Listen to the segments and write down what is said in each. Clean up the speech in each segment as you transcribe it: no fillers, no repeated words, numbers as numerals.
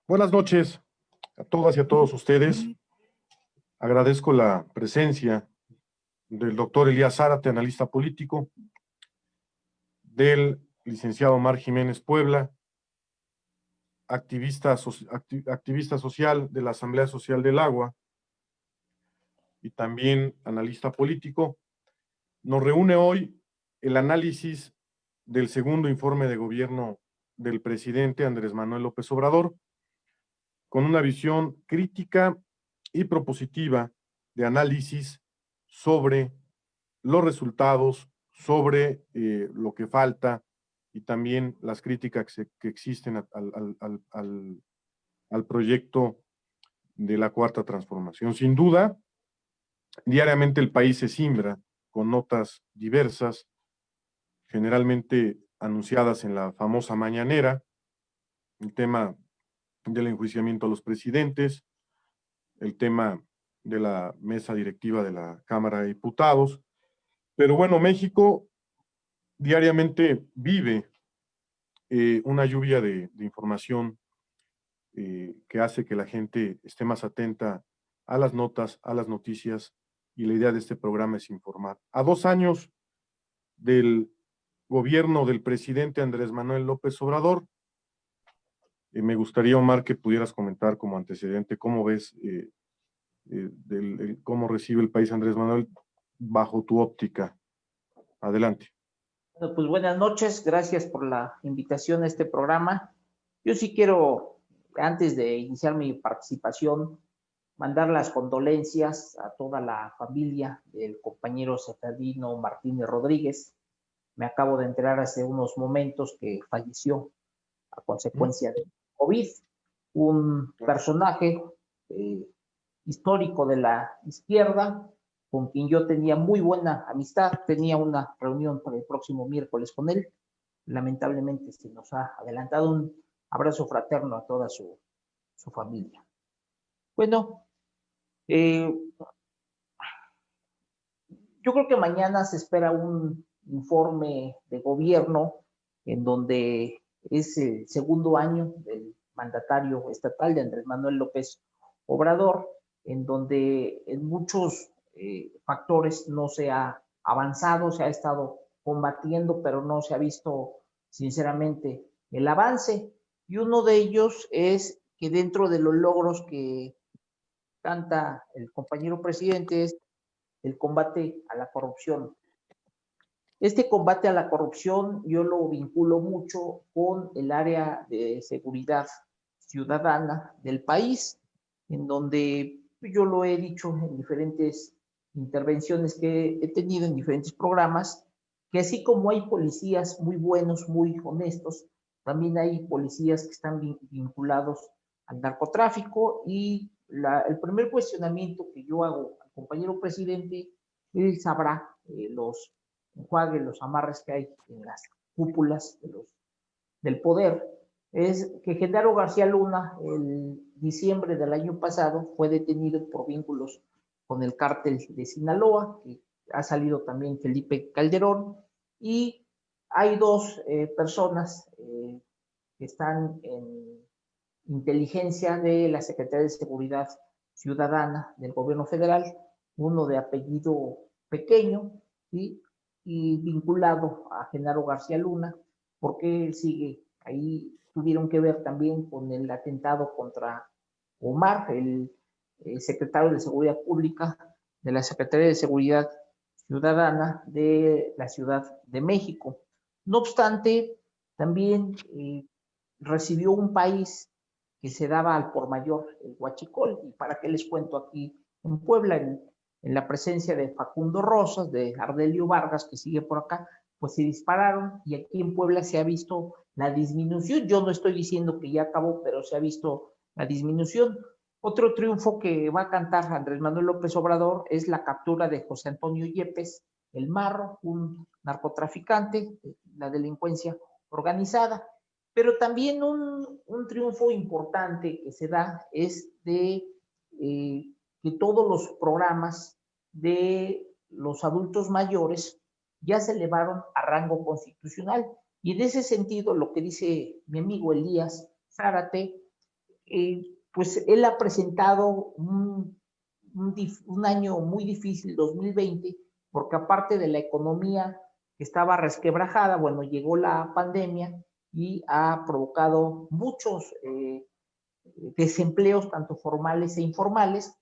Buenas noches a todas y a todos ustedes. Agradezco la presencia del doctor Elías Zárate, analista político, del licenciado Omar Jiménez Puebla, activista social de la Asamblea Social del Agua y también analista político. Nos reúne hoy el análisis del segundo informe de gobierno del presidente Andrés Manuel López Obrador, con una visión crítica y propositiva de análisis sobre los resultados, sobre lo que falta y también las críticas que existen al proyecto de la Cuarta Transformación. Sin duda, diariamente el país se simbra con notas diversas, generalmente anunciadas en la famosa mañanera, el tema del enjuiciamiento a los presidentes, el tema de la mesa directiva de la Cámara de Diputados. Pero bueno, México diariamente vive una lluvia de información que hace que la gente esté más atenta a las notas, a las noticias, y la idea de este programa es informar. A 2 años del gobierno del presidente Andrés Manuel López Obrador, me gustaría, Omar, que pudieras comentar como antecedente cómo ves cómo recibe el país Andrés Manuel bajo tu óptica. Adelante. Bueno, pues buenas noches, gracias por la invitación a este programa. Yo sí quiero, antes de iniciar mi participación, mandar las condolencias a toda la familia del compañero Cefardino Martínez Rodríguez. Me acabo de enterar hace unos momentos que falleció a consecuencia de COVID, un personaje histórico de la izquierda, con quien yo tenía muy buena amistad, tenía una reunión para el próximo miércoles con él. Lamentablemente se nos ha adelantado. Un abrazo fraterno a toda su familia. Bueno, yo creo que mañana se espera un informe de gobierno en donde es el segundo año del mandatario estatal de Andrés Manuel López Obrador, en donde en muchos factores no se ha avanzado, se ha estado combatiendo, pero no se ha visto sinceramente el avance. Y uno de ellos es que dentro de los logros que canta el compañero presidente es el combate a la corrupción. Este combate a la corrupción yo lo vinculo mucho con el área de seguridad ciudadana del país, en donde yo lo he dicho en diferentes intervenciones que he tenido en diferentes programas, que así como hay policías muy buenos, muy honestos, también hay policías que están vinculados al narcotráfico. Y el primer cuestionamiento que yo hago al compañero presidente, él sabrá los enjuagues, los amarres que hay en las cúpulas del poder, es que Genaro García Luna, en diciembre del año pasado, fue detenido por vínculos con el cártel de Sinaloa, que ha salido también Felipe Calderón, y hay dos personas que están en inteligencia de la Secretaría de Seguridad Ciudadana del gobierno federal, uno de apellido Pequeño, ¿sí?, y vinculado a Genaro García Luna, porque él sigue ahí. Tuvieron que ver también con el atentado contra Omar, el secretario de Seguridad Pública de la Secretaría de Seguridad Ciudadana de la Ciudad de México. No obstante, también recibió un país que se daba al por mayor, el huachicol. ¿Y para qué les cuento? Aquí en Puebla, en la presencia de Facundo Rosas, de Ardelio Vargas, que sigue por acá, pues se dispararon, y aquí en Puebla se ha visto la disminución. Yo no estoy diciendo que ya acabó, pero se ha visto la disminución. Otro triunfo que va a cantar Andrés Manuel López Obrador es la captura de José Antonio Yepes, el Marro, un narcotraficante, la delincuencia organizada. Pero también un triunfo importante que se da es de que todos los programas de los adultos mayores ya se elevaron a rango constitucional. Y en ese sentido, lo que dice mi amigo Elías Zárate, pues él ha presentado un año muy difícil, 2020, porque aparte de la economía que estaba resquebrajada, bueno, llegó la pandemia y ha provocado muchos desempleos, tanto formales e informales.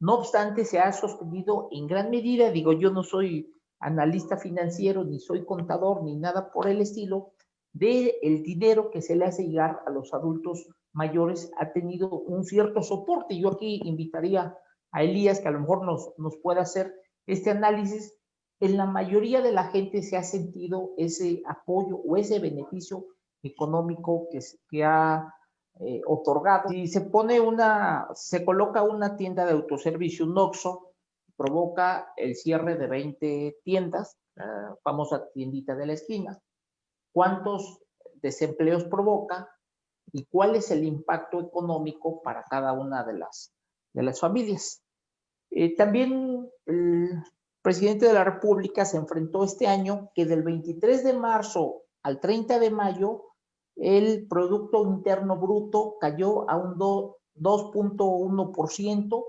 No obstante, se ha sostenido en gran medida, digo, yo no soy analista financiero, ni soy contador, ni nada por el estilo, del dinero que se le hace llegar a los adultos mayores ha tenido un cierto soporte. Yo aquí invitaría a Elías que a lo mejor nos pueda hacer este análisis. En la mayoría de la gente se ha sentido ese apoyo o ese beneficio económico que ha otorgado. Si se coloca una tienda de autoservicio, un OXXO, provoca el cierre de 20 tiendas, la famosa tiendita de la esquina. ¿Cuántos desempleos provoca y cuál es el impacto económico para cada una de las familias? También el presidente de la República se enfrentó este año que del 23 de marzo al 30 de mayo el Producto Interno Bruto cayó a un 2.1%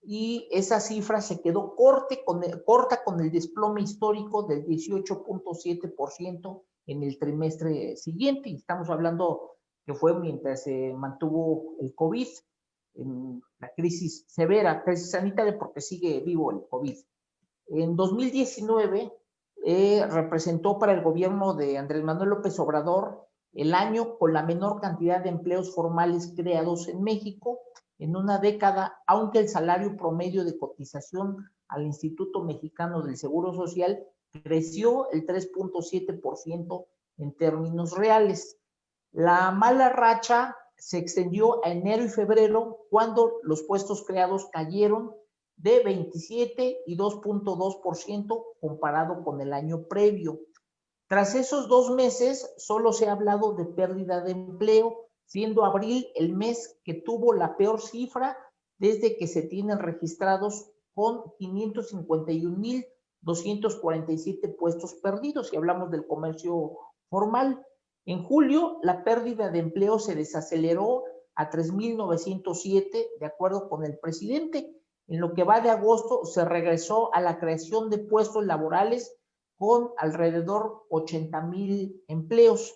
y esa cifra se quedó corta con el desplome histórico del 18.7% en el trimestre siguiente. Y estamos hablando que fue mientras se mantuvo el COVID, en la crisis severa, crisis sanitaria, porque sigue vivo el COVID. En 2019 representó para el gobierno de Andrés Manuel López Obrador el año con la menor cantidad de empleos formales creados en México en una década, aunque el salario promedio de cotización al Instituto Mexicano del Seguro Social creció el 3.7% en términos reales. La mala racha se extendió a enero y febrero, cuando los puestos creados cayeron de 27 y 2.2% comparado con el año previo. Tras esos 2 meses, solo se ha hablado de pérdida de empleo, siendo abril el mes que tuvo la peor cifra desde que se tienen registrados, con 551,247 puestos perdidos, si hablamos del comercio formal. En julio, la pérdida de empleo se desaceleró a 3,907, de acuerdo con el presidente. En lo que va de agosto, se regresó a la creación de puestos laborales con alrededor 80,000 empleos.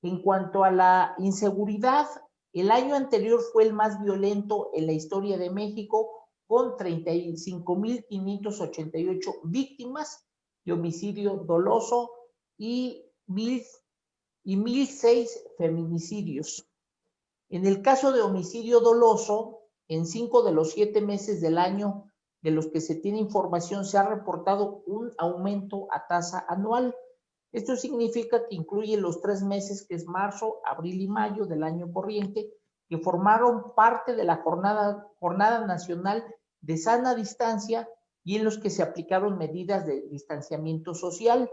En cuanto a la inseguridad, el año anterior fue el más violento en la historia de México, con 35,588 víctimas de homicidio doloso y 1,006 feminicidios. En el caso de homicidio doloso, en 5 de los 7 meses del año de los que se tiene información, se ha reportado un aumento a tasa anual. Esto significa que incluye los 3 meses, que es marzo, abril y mayo del año corriente, que formaron parte de la jornada nacional de sana distancia y en los que se aplicaron medidas de distanciamiento social.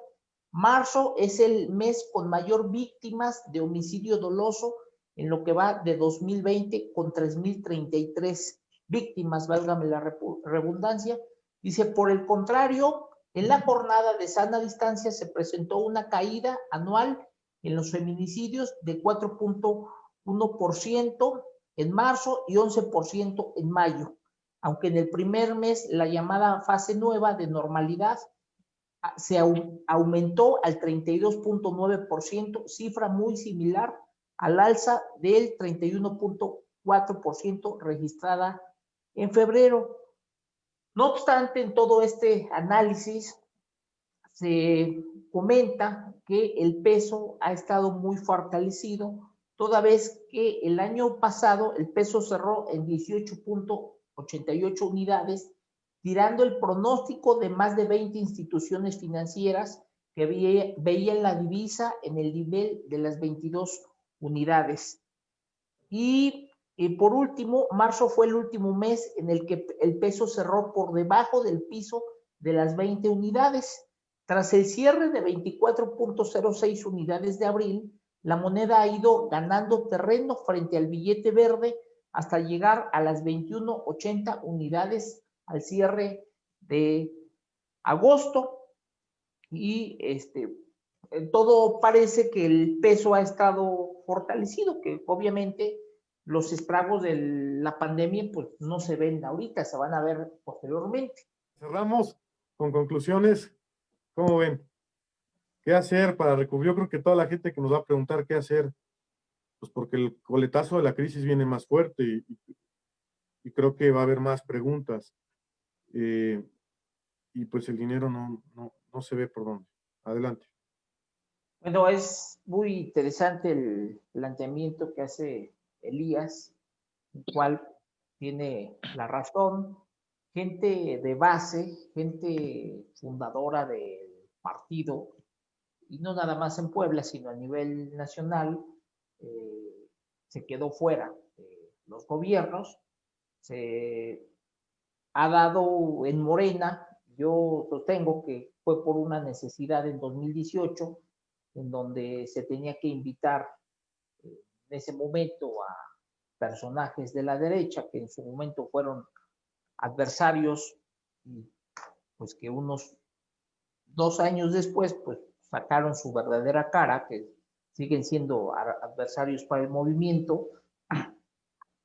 Marzo es el mes con mayor víctimas de homicidio doloso en lo que va de 2020, con 3,033 víctimas, válgame la redundancia. Dice, por el contrario, en la jornada de sana distancia se presentó una caída anual en los feminicidios de 4.1% en marzo y 11% en mayo, aunque en el primer mes la llamada fase nueva de normalidad se aumentó al 32.9%, cifra muy similar al alza del 31.4% registrada en febrero. No obstante, en todo este análisis se comenta que el peso ha estado muy fortalecido, toda vez que el año pasado el peso cerró en 18.88 unidades, tirando el pronóstico de más de 20 instituciones financieras que veían la divisa en el nivel de las 22 unidades. Y por último, marzo fue el último mes en el que el peso cerró por debajo del piso de las 20 unidades. Tras el cierre de 24.06 unidades de abril, la moneda ha ido ganando terreno frente al billete verde hasta llegar a las 21.80 unidades al cierre de agosto. Y todo parece que el peso ha estado fortalecido, que obviamente los estragos de la pandemia pues no se ven ahorita, se van a ver posteriormente. Cerramos con conclusiones. ¿Cómo ven? ¿Qué hacer para recubrir? Yo creo que toda la gente que nos va a preguntar qué hacer, pues porque el coletazo de la crisis viene más fuerte y creo que va a haber más preguntas. Y pues el dinero no se ve por dónde. Adelante. Bueno, es muy interesante el planteamiento que hace Elías, el cual tiene la razón. Gente de base, gente fundadora del partido, y no nada más en Puebla, sino a nivel nacional, se quedó fuera de los gobiernos. Se ha dado en Morena, yo sostengo que fue por una necesidad en 2018, en donde se tenía que invitar en ese momento a personajes de la derecha, que en su momento fueron adversarios, y pues que unos 2 años después, pues sacaron su verdadera cara, que siguen siendo adversarios para el movimiento,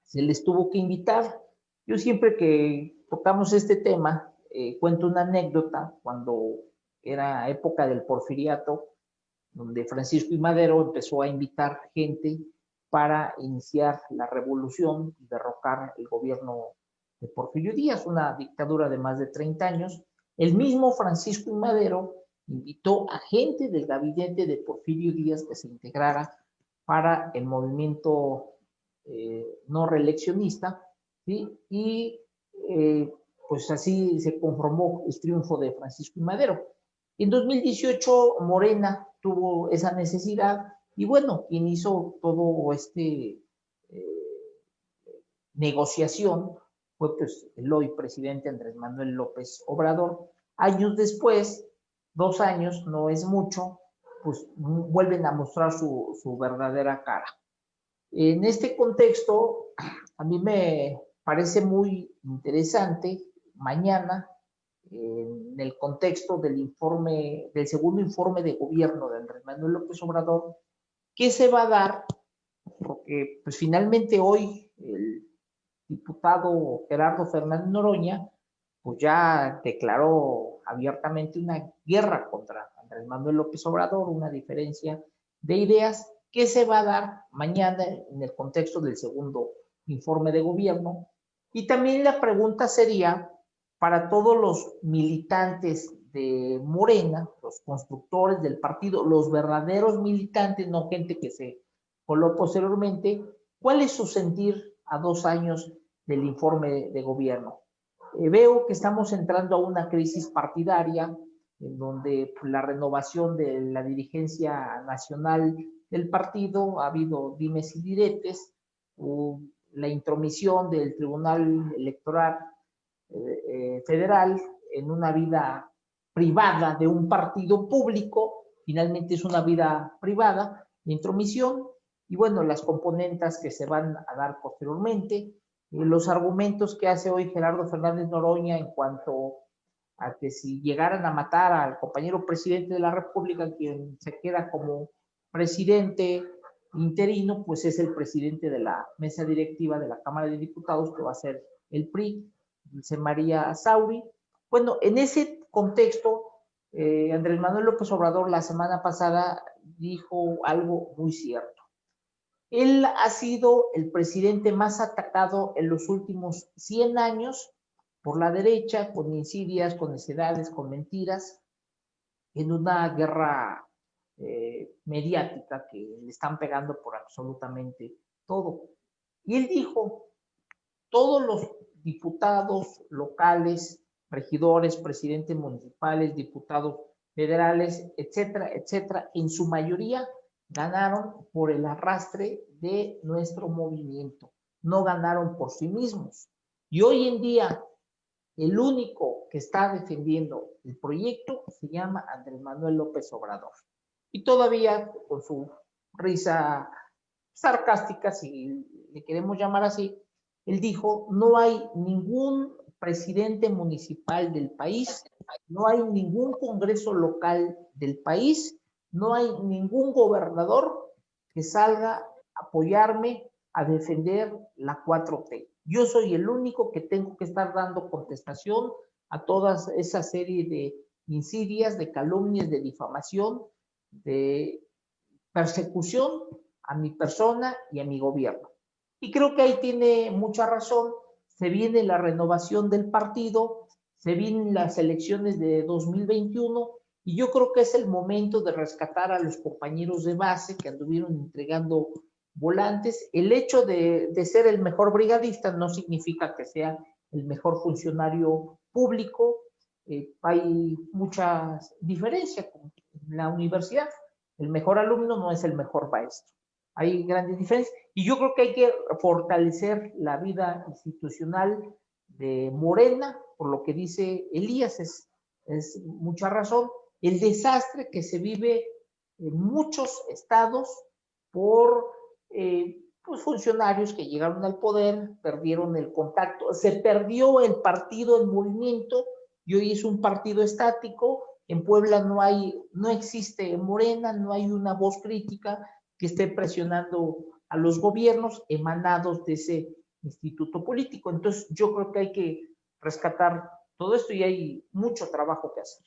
se les tuvo que invitar. Yo siempre que tocamos este tema, cuento una anécdota cuando era época del porfiriato, donde Francisco I. Madero empezó a invitar gente para iniciar la revolución y derrocar el gobierno de Porfirio Díaz, una dictadura de más de 30 años. El mismo Francisco I. Madero invitó a gente del gabinete de Porfirio Díaz que se integrara para el movimiento no reeleccionista, ¿sí? Y pues así se conformó el triunfo de Francisco I. Madero. En 2018 Morena tuvo esa necesidad y bueno, quien hizo todo negociación fue pues el hoy presidente Andrés Manuel López Obrador. Años después, 2 años, no es mucho, pues vuelven a mostrar su verdadera cara. En este contexto, a mí me parece muy interesante mañana, en el contexto del segundo informe de gobierno de Andrés Manuel López Obrador, ¿qué se va a dar? Porque pues finalmente hoy el diputado Gerardo Fernández Noroña pues ya declaró abiertamente una guerra contra Andrés Manuel López Obrador, una diferencia de ideas. ¿Qué se va a dar mañana en el contexto del segundo informe de gobierno? Y también la pregunta sería, para todos los militantes de Morena, los constructores del partido, los verdaderos militantes, no gente que se coló posteriormente, ¿cuál es su sentir a 2 años del informe de gobierno? Veo que estamos entrando a una crisis partidaria en donde la renovación de la dirigencia nacional del partido ha habido dimes y diretes, la intromisión del Tribunal Electoral Federal en una vida privada de un partido público, finalmente es una vida privada, de intromisión, y bueno, las componentes que se van a dar posteriormente, los argumentos que hace hoy Gerardo Fernández Noroña en cuanto a que si llegaran a matar al compañero presidente de la República, quien se queda como presidente interino, pues es el presidente de la mesa directiva de la Cámara de Diputados, que va a ser el PRI, Dulce María Sauri. Bueno, en ese contexto, Andrés Manuel López Obrador la semana pasada dijo algo muy cierto. Él ha sido el presidente más atacado en los últimos 100 años por la derecha, con insidias, con necedades, con mentiras, en una guerra mediática que le están pegando por absolutamente todo. Y él dijo, todos los diputados locales, regidores, presidentes municipales, diputados federales, etcétera, etcétera, en su mayoría ganaron por el arrastre de nuestro movimiento, no ganaron por sí mismos. Y hoy en día, el único que está defendiendo el proyecto se llama Andrés Manuel López Obrador. Y todavía con su risa sarcástica, si le queremos llamar así, él dijo, no hay ningún presidente municipal del país, no hay ningún congreso local del país, no hay ningún gobernador que salga a apoyarme a defender la 4T. Yo soy el único que tengo que estar dando contestación a toda esa serie de insidias, de calumnias, de difamación, de persecución a mi persona y a mi gobierno. Y creo que ahí tiene mucha razón. Se viene la renovación del partido, se vienen las elecciones de 2021 y yo creo que es el momento de rescatar a los compañeros de base que anduvieron entregando volantes. El hecho de ser el mejor brigadista no significa que sea el mejor funcionario público. Hay mucha diferencia en la universidad. El mejor alumno no es el mejor maestro. Hay grandes diferencias y yo creo que hay que fortalecer la vida institucional de Morena, por lo que dice Elías, es mucha razón. El desastre que se vive en muchos estados por pues funcionarios que llegaron al poder, perdieron el contacto, se perdió el partido en movimiento y hoy es un partido estático. En Puebla no existe Morena, no hay una voz crítica que esté presionando a los gobiernos emanados de ese instituto político. Entonces yo creo que hay que rescatar todo esto y hay mucho trabajo que hacer.